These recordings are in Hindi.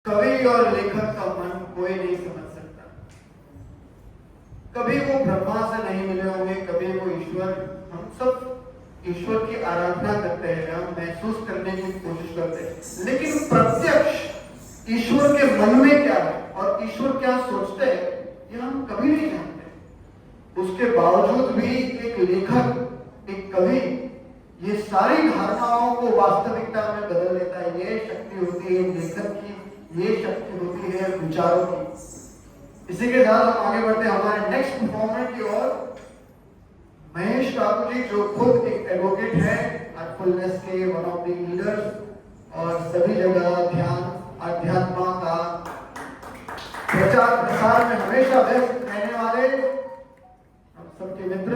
कवि और लेखक का मन कोई नहीं समझ सकता। कभी वो ब्रह्मा से नहीं मिले होंगे, कभी वो ईश्वर, हम सब ईश्वर की आराधना करते हैं, हम महसूस करने की कोशिश करते हैं, लेकिन प्रत्यक्ष ईश्वर के मन में क्या है और ईश्वर क्या सोचते हैं ये हम कभी नहीं जानते। उसके बावजूद भी एक लेखक, एक कवि ये सारी धारणाओं को वास्तविकता में बदल देता है। ये शक्ति होती है लेखक की, ये शक्ति होती है विचारों की। इसी के साथ हम आगे बढ़ते हैं हमारे नेक्स्ट परफॉर्मर की ओर। महेश ठाकुर जी जो खुद एक एडवोकेट है, हार्टफुलनेस के वन ऑफ द लीडर्स और सभी जगह ध्यान अध्यात्म का प्रचार प्रसार में हमेशा व्यस्त रहने वाले हम सबके मित्र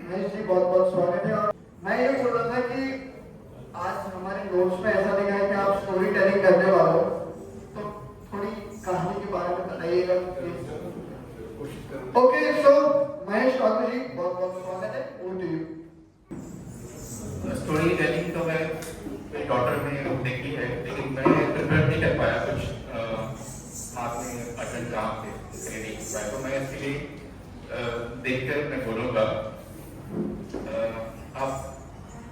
महेश जी, बहुत बहुत स्वागत है। और मैं ये बोल रहा था कि आज हमारे नोट्स में ऐसा लिखा है कि आप स्टोरी टेलिंग करने वाले हो, तो थोड़ी कहानी के बारे में बताइएगा। ओके, सो महेश ठाकुर जी बहुत बहुत स्वागत है, over to you. Storytelling तो मैं मेरी डॉटर ने देखी है, लेकिन मैं प्रिपेयर नहीं कर पाया, कुछ हाथ में अर्जेंट काम थे इसलिए नहीं कर पाया, तो मैं इसके लिए देखकर मैं बोलूँगा। आप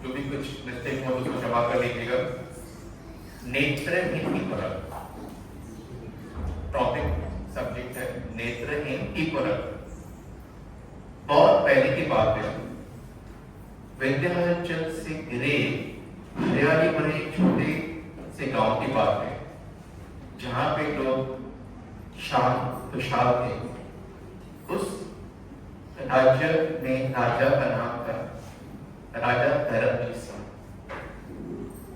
जो भी कुछ मिस्टेक हो उसको क्षमा कर लीजिएगा। नेत्रहीन की परख, टॉपिक सब्जेक्ट है नेत्रहीन की परख। बहुत पहले की बात है, विंध्याचल से गिरे हरियाली भरे छोटे से गांव की बात है, जहां पे लोग शांत खुशहाल थे। उस राज्य में राजा का नाम था राजा धर्मवीर सिंह,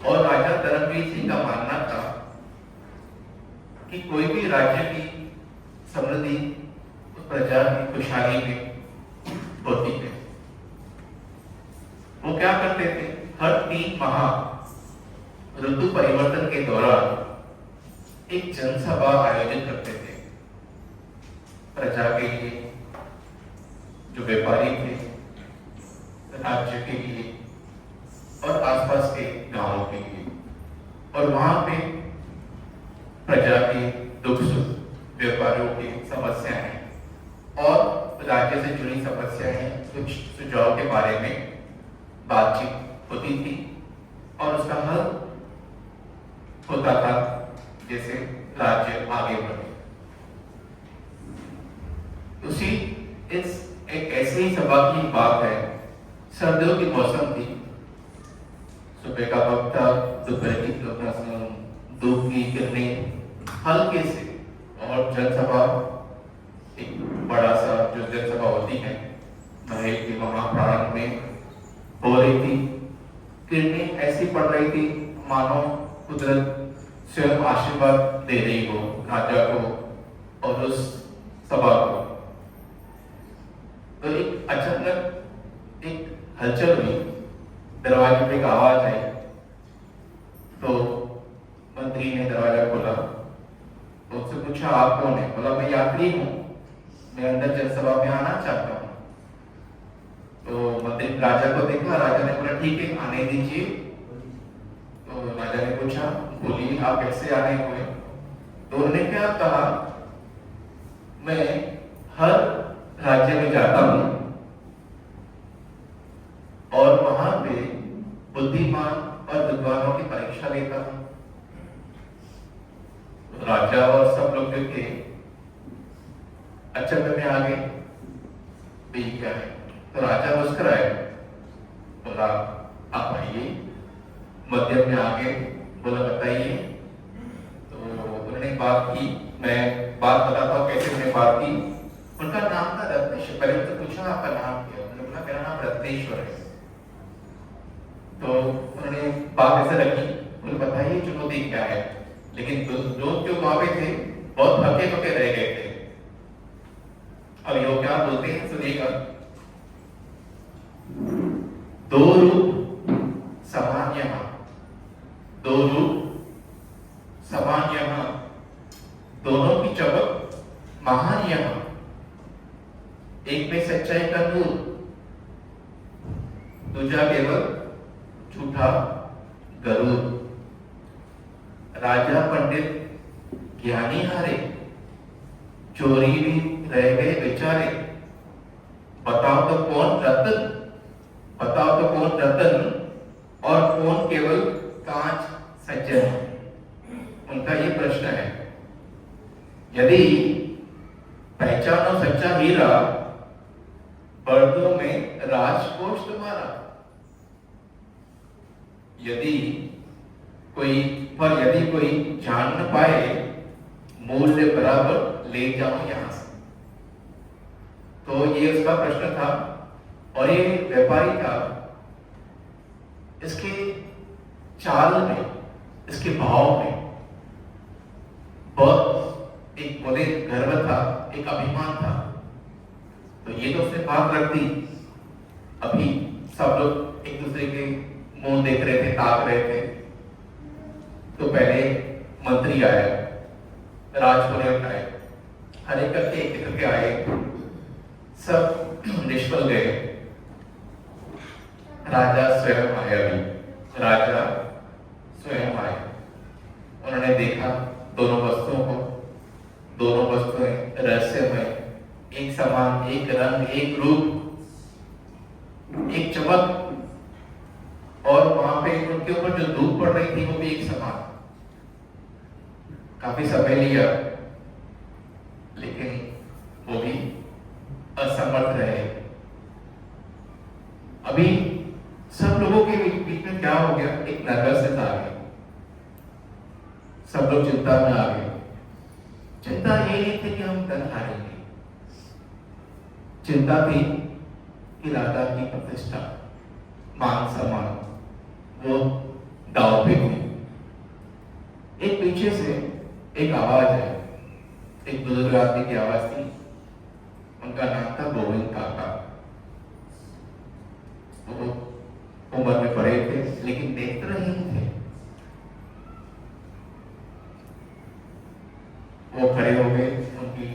और राजा धर्मवीर सिंह का मानना था कि कोई भी राज्य की समृद्धि उस प्रजा की खुशहाली में होती है। वो क्या करते थे, हर 3 माह ऋतु परिवर्तन के दौरान एक जनसभा आयोजित करते थे प्रजा के लिए, जो व्यापारी थे, राज्य के लिए और आसपास के गांवों के लिए। और वहां पे प्रजा के दुख सुख, व्यापारियों की समस्याएं और राज्य से जुड़ी समस्याएं, कुछ सुझाव के बारे में बातचीत होती थी और उसका हल होता था, जैसे राज्य आगे बढ़े। उसी इस एक ऐसी ही सभा की बात है, सर्दियों की मौसम थी, सुबह का वक्त था, दोपहर की धूप की किरणें हल्के से, और जनसभा एक बड़ा सा जो जनसभा होती है महल के महाप्रांगण में हो रही थी। किरणें ऐसी पड़ रही थी मानो कुदरत स्वयं आशीर्वाद दे रही हो राजा को और उस सभा को। तो एक अचानक एक हलचल हुई, दरवाजे पे एक आवाज आई, तो मंत्री ने दरवाजा खोला, तो उससे पूछा आप कौन है? बोला मैं यात्री हूँ, मैं अंदर जनसभा में आना चाहता हूँ। तो मंत्री राजा को देखा, राजा ने बोला ठीक है आने दीजिए। तो राजा ने पूछा बोलिए आप कैसे आने हुए? तो उन्होंने क्या कहा, मैं हर राज्य में जाता हूँ और वहां पे बुद्धिमान और विद्वानों की परीक्षा लेता हूँ। राजा और सब लोग जो थे अचंभे में आ गए, ये क्या है? तो राजा मुस्कुराए, बोला आप आइए। मध्यम में आगे बोला बताइए। तो उन्होंने बात की, मैं बात बताता हूँ कैसे उन्होंने बात की। उनका नाम था रत्नेश्वर। पहले तो पूछा आपका नाम क्या? उन्होंने बोला मेरा नाम रत्नेश्वर है। तो उन्होंने बात ऐसे रखी, उन्होंने बताइए चुनौती क्या है। लेकिन लोग जो वहां पे थे बहुत थके थके रह गए थे। अब यो क्या बोलते हैं सुनिएगा, दो रूप समान यहाँ, दो रूप समान यहाँ, दोनों की चमक महान यहाँ, एक में सच्चाई का नूर, दूजा केवल झूठा गरूर। राजा पंडित ज्ञानी हारे, चोरी भी रह गए बेचारे। बताओ तो कौन रतन, बताओ तो कौन रतन और कौन केवल कांच सज्जन। उनका ये प्रश्न है। यदि पहचानो सच्चा हीरा, पर्दों में राजकोष तुम्हारा। यदि कोई जान न पाए, मूल्य बराबर ले जाओ यहां से। तो ये उसका प्रश्न था। और ये व्यापारी था, इसके चाल में, इसके भाव में बहुत एक बोले गर्व था, एक अभिमान था। तो ये तो उसने बात रख दी। अभी सब लोग एक दूसरे के मुंह देख रहे थे, ताक रहे थे। तो पहले मंत्री आया, राजपुरे उठाए, हर एक करके एक करके आए, सब निष्फल गए। राजा स्वयं आया भी, राजा स्वयं आए। उन्होंने देखा दोनों वस्तुओं को, दोनों वस्तुएं रहस्यमय, एक समान, एक रंग, एक रूप, एक चमक, और वहां पे उनके ऊपर जो धूप पड़ रही थी वो भी एक समान। काफी समय लिया, लेकिन वो भी असमर्थ रहे। अभी सब लोगों के बीच में क्या हो गया, एक नर्वसनेस आ गई। सब लोग चिंता में आ गए। चिंता ये नहीं थी कि हम धन हारेंगे, चिंता थी कि राजा की प्रतिष्ठा, मान सम्मान वो दांव पे हुई। एक पीछे से एक आवाज है, एक बुजुर्ग आदमी की आवाज थी। उनका नाम था गोविंद काका। वो उम्र में बड़े थे, लेकिन नेत्रहीन थे। वो खड़े हो गए, उनकी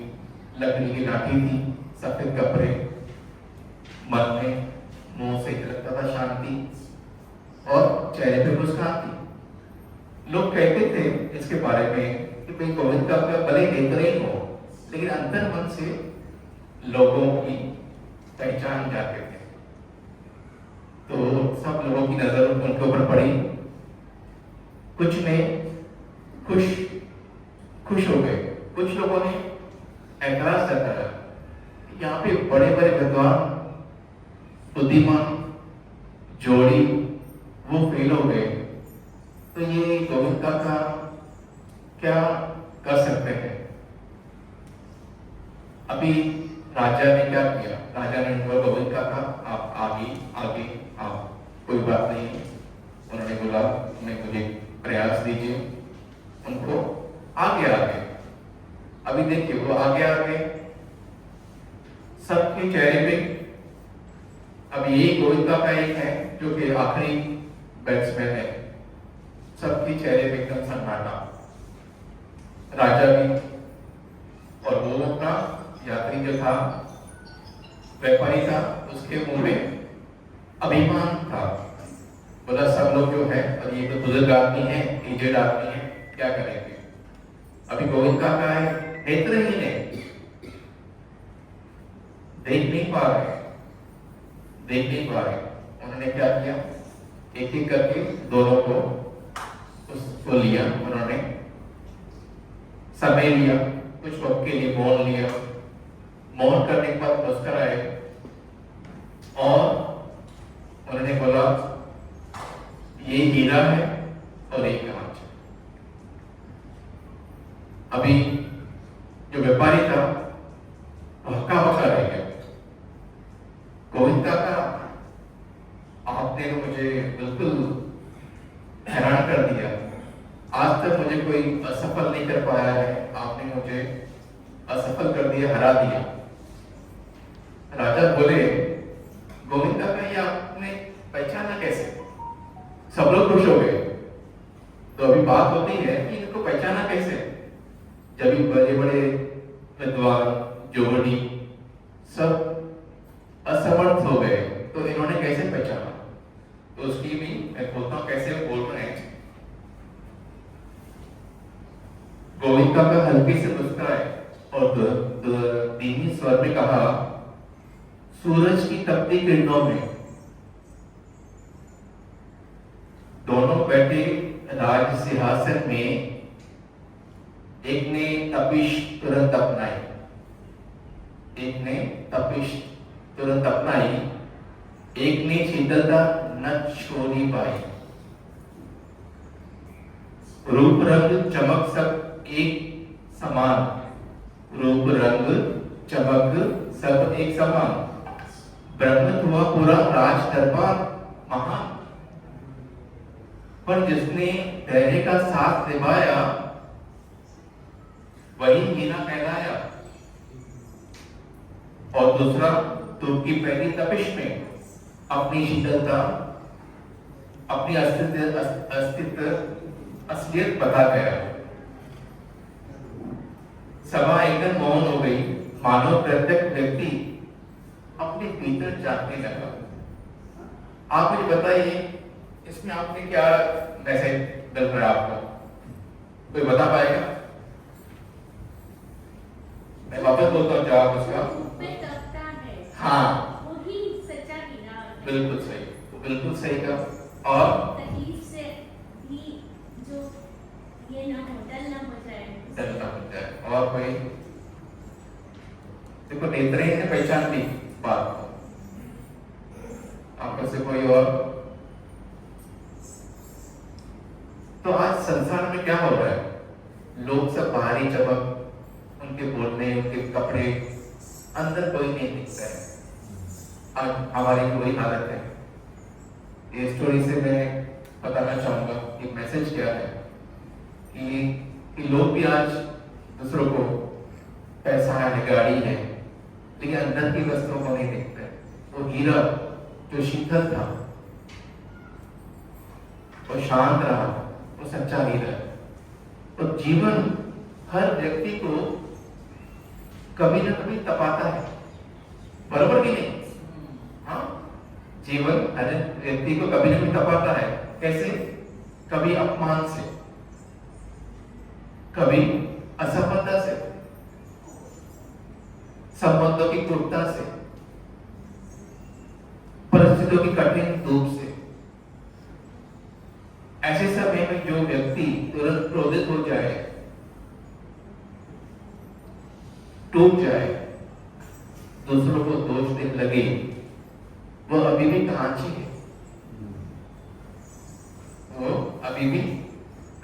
लकड़ी की लाठी थी, सफेद कपड़े, मन में मुंह से लगता था शांति, और चेहरे पे मुस्कान थी। लोग कहते थे इसके बारे में कि भाई गोविंद काका भले नेत्रहीन हो, लेकिन अंतर मन से लोगों की पहचान जाते थे। तो सब लोगों की नजर उनके ऊपर पड़ी। कुछ ने खुश हो गए, कुछ लोगों ने ऐतराज जताया, यहाँ पे बड़े बड़े विद्वान, बुद्धिमान जोड़ी वो फेल हो गए, तो ये गोविंद काका क्या कर सकते हैं। अभी राजा ने क्या किया, राजा ने बोला गोविंद काका आप आगे आओ, कोई बात नहीं। उन्होंने बोला मुझे प्रयास दीजिए, उनको आगे अभी देखिए वो आगे सबके चेहरे पे। अब ये गोविंद काका एक है जो कि आखिरी बैट्समैन है, सबके चेहरे पे एकदम सन्नाटा। राजा भी, और वो अपना यात्री जो था, व्यापारी था, उसके मुंह में अभिमान था। बोला सब लोग जो है, और ये तो बुजुर्ग आदमी है, एजेड आदमी है, क्या करेंगे। अभी गोविंद काका है, नेत्रहीन है, देख नहीं पा रहे। उन्होंने क्या किया, एक एक करके दोनों को उसको लिया, उन्होंने समय लिया, कुछ वक्त के लिए मौन लिया। मौन करने के बाद मुस्कुराए और उन्होंने बोला ये हीरा है और एक कांच। अभी जो व्यापारी था हक्का बक्का रह गया। गोविंद काका आपने तो मुझे बिल्कुल हैरान कर दिया, आज तक मुझे कोई असफल नहीं कर पाया है, आपने मुझे असफल कर दिया, हरा दिया। राजा बोले गोविंद काका ये आपने पहचाना कैसे। सब लोग खुश हो गए। तो अभी बात होती है कि इनको पहचाना कैसे। जब बड़े बड़े विद्वान जोड़ी सब असमर्थ हो गए, तो इन्होंने कैसे पहचाना। तो उसकी भी मैं बोलता हूं कैसे बोल रहे हैं। गोविंदा का हल्के से मुस्कुराए और धीमी स्वर में कहा, सूरज की तपती किरणों में दोनों बैठे राज सिंहासन में, एक ने तपिश तुरंत अपनाई, एक ने तपिश तुरंत अपनाई, एक ने शीतलता न छोड़ी पाई। रूप रंग चमक सब एक समान, रूप रंग चमक सब एक समान, ब्रह्म हुआ पूरा राज दरबार महान। पर जिसने धैर्य का साथ निभाया वही हीरा कहलाया। और दूसरा, धूप की पहली तपिश में अपनी शीतलता, अपनी अस्तित्व असलियत बता गया। सभा एकदम मौन हो गई, मानो प्रत्येक व्यक्ति अपने भीतर जानने लगा। आप मुझे बताइए, इसमें आपने क्या मैसेज मिल रहा है आपको? कोई बता पाएगा? मैं वापस बोलता हूँ जवाब उसका। हाँ, वही सच्चा हीरा है। बिल्कुल सही, बिल्कुल सही कहा। और तकलीफ से भी जो ये ना हो, डर ना हो जाए। डर ना हो जाए। और कोई? देखो, नेत्र ने पहचान ली बात को। आपको से कोई और? तो आज संसार में क्या हो रहा है? लोग सब बाहरी चमक, उनके बोलने, उनके कपड़े, अंदर कोई नहीं दिखता है। आज हमारी वही हालत है। ये स्टोरी से मैं बताना चाहूंगा कि मैसेज क्या है कि लोग भी आज दूसरों को पैसा है, गाड़ी है, लेकिन अंदर की वस्तुओं को नहीं देखते। वो हीरा जो शीतल था, वो शांत रहा, वो सच्चा हीरा है। और जीवन हर व्यक्ति को कभी ना कभी तपाता है, बरोबर कि नहीं? हाँ, जीवन हर व्यक्ति को कभी ना कभी तपाता है। कैसे? कभी अपमान से, कभी असफलता से, संबंधों की क्रूरता से, परिस्थितियों की कठिन धूप से। ऐसे समय में जो व्यक्ति तुरंत क्रोधित हो जाए, टूट जाए, दूसरों को दोष देने लगे, वह अभी भी कांची है। वो अभी भी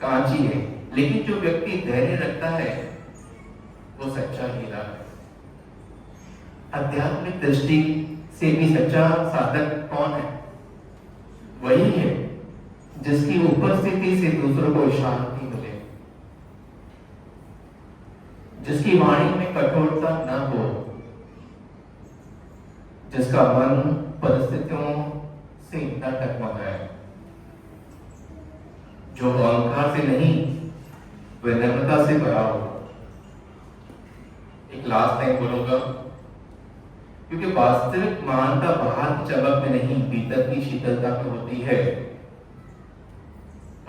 कांची है। लेकिन जो व्यक्ति धैर्य रखता है, वो सच्चा हीरा है। आध्यात्मिक दृष्टि से भी सच्चा साधक कौन है? वही है जिसकी उपस्थिति से दूसरों को शांति मिले, जिसकी वाणी में कठोरता न हो, जिसका मन परिस्थितियों से न टकमकाए, जो अहंकार से नहीं विनम्रता से भरा हो। एक लास्ट टाइम बोलूंगा, क्योंकि वास्तविक महानता बाहर की चमक में नहीं, भीतर की शीतलता में होती है।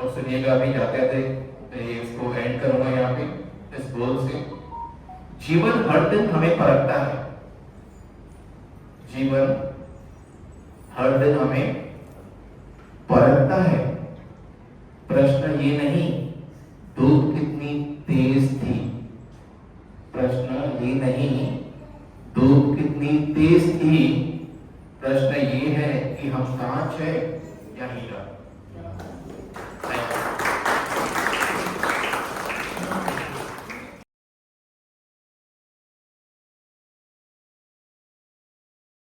और सुनिएगा, अभी जाते जाते इसको एंड करूंगा यहाँ पे इस बोल से। जीवन हर दिन हमें परखता है, जीवन हर दिन हमें परखता है। प्रश्न ये नहीं धूप कितनी तेज थी, प्रश्न ये नहीं धूप कितनी तेज थी, प्रश्न ये है कि हम कांच है या हीरा।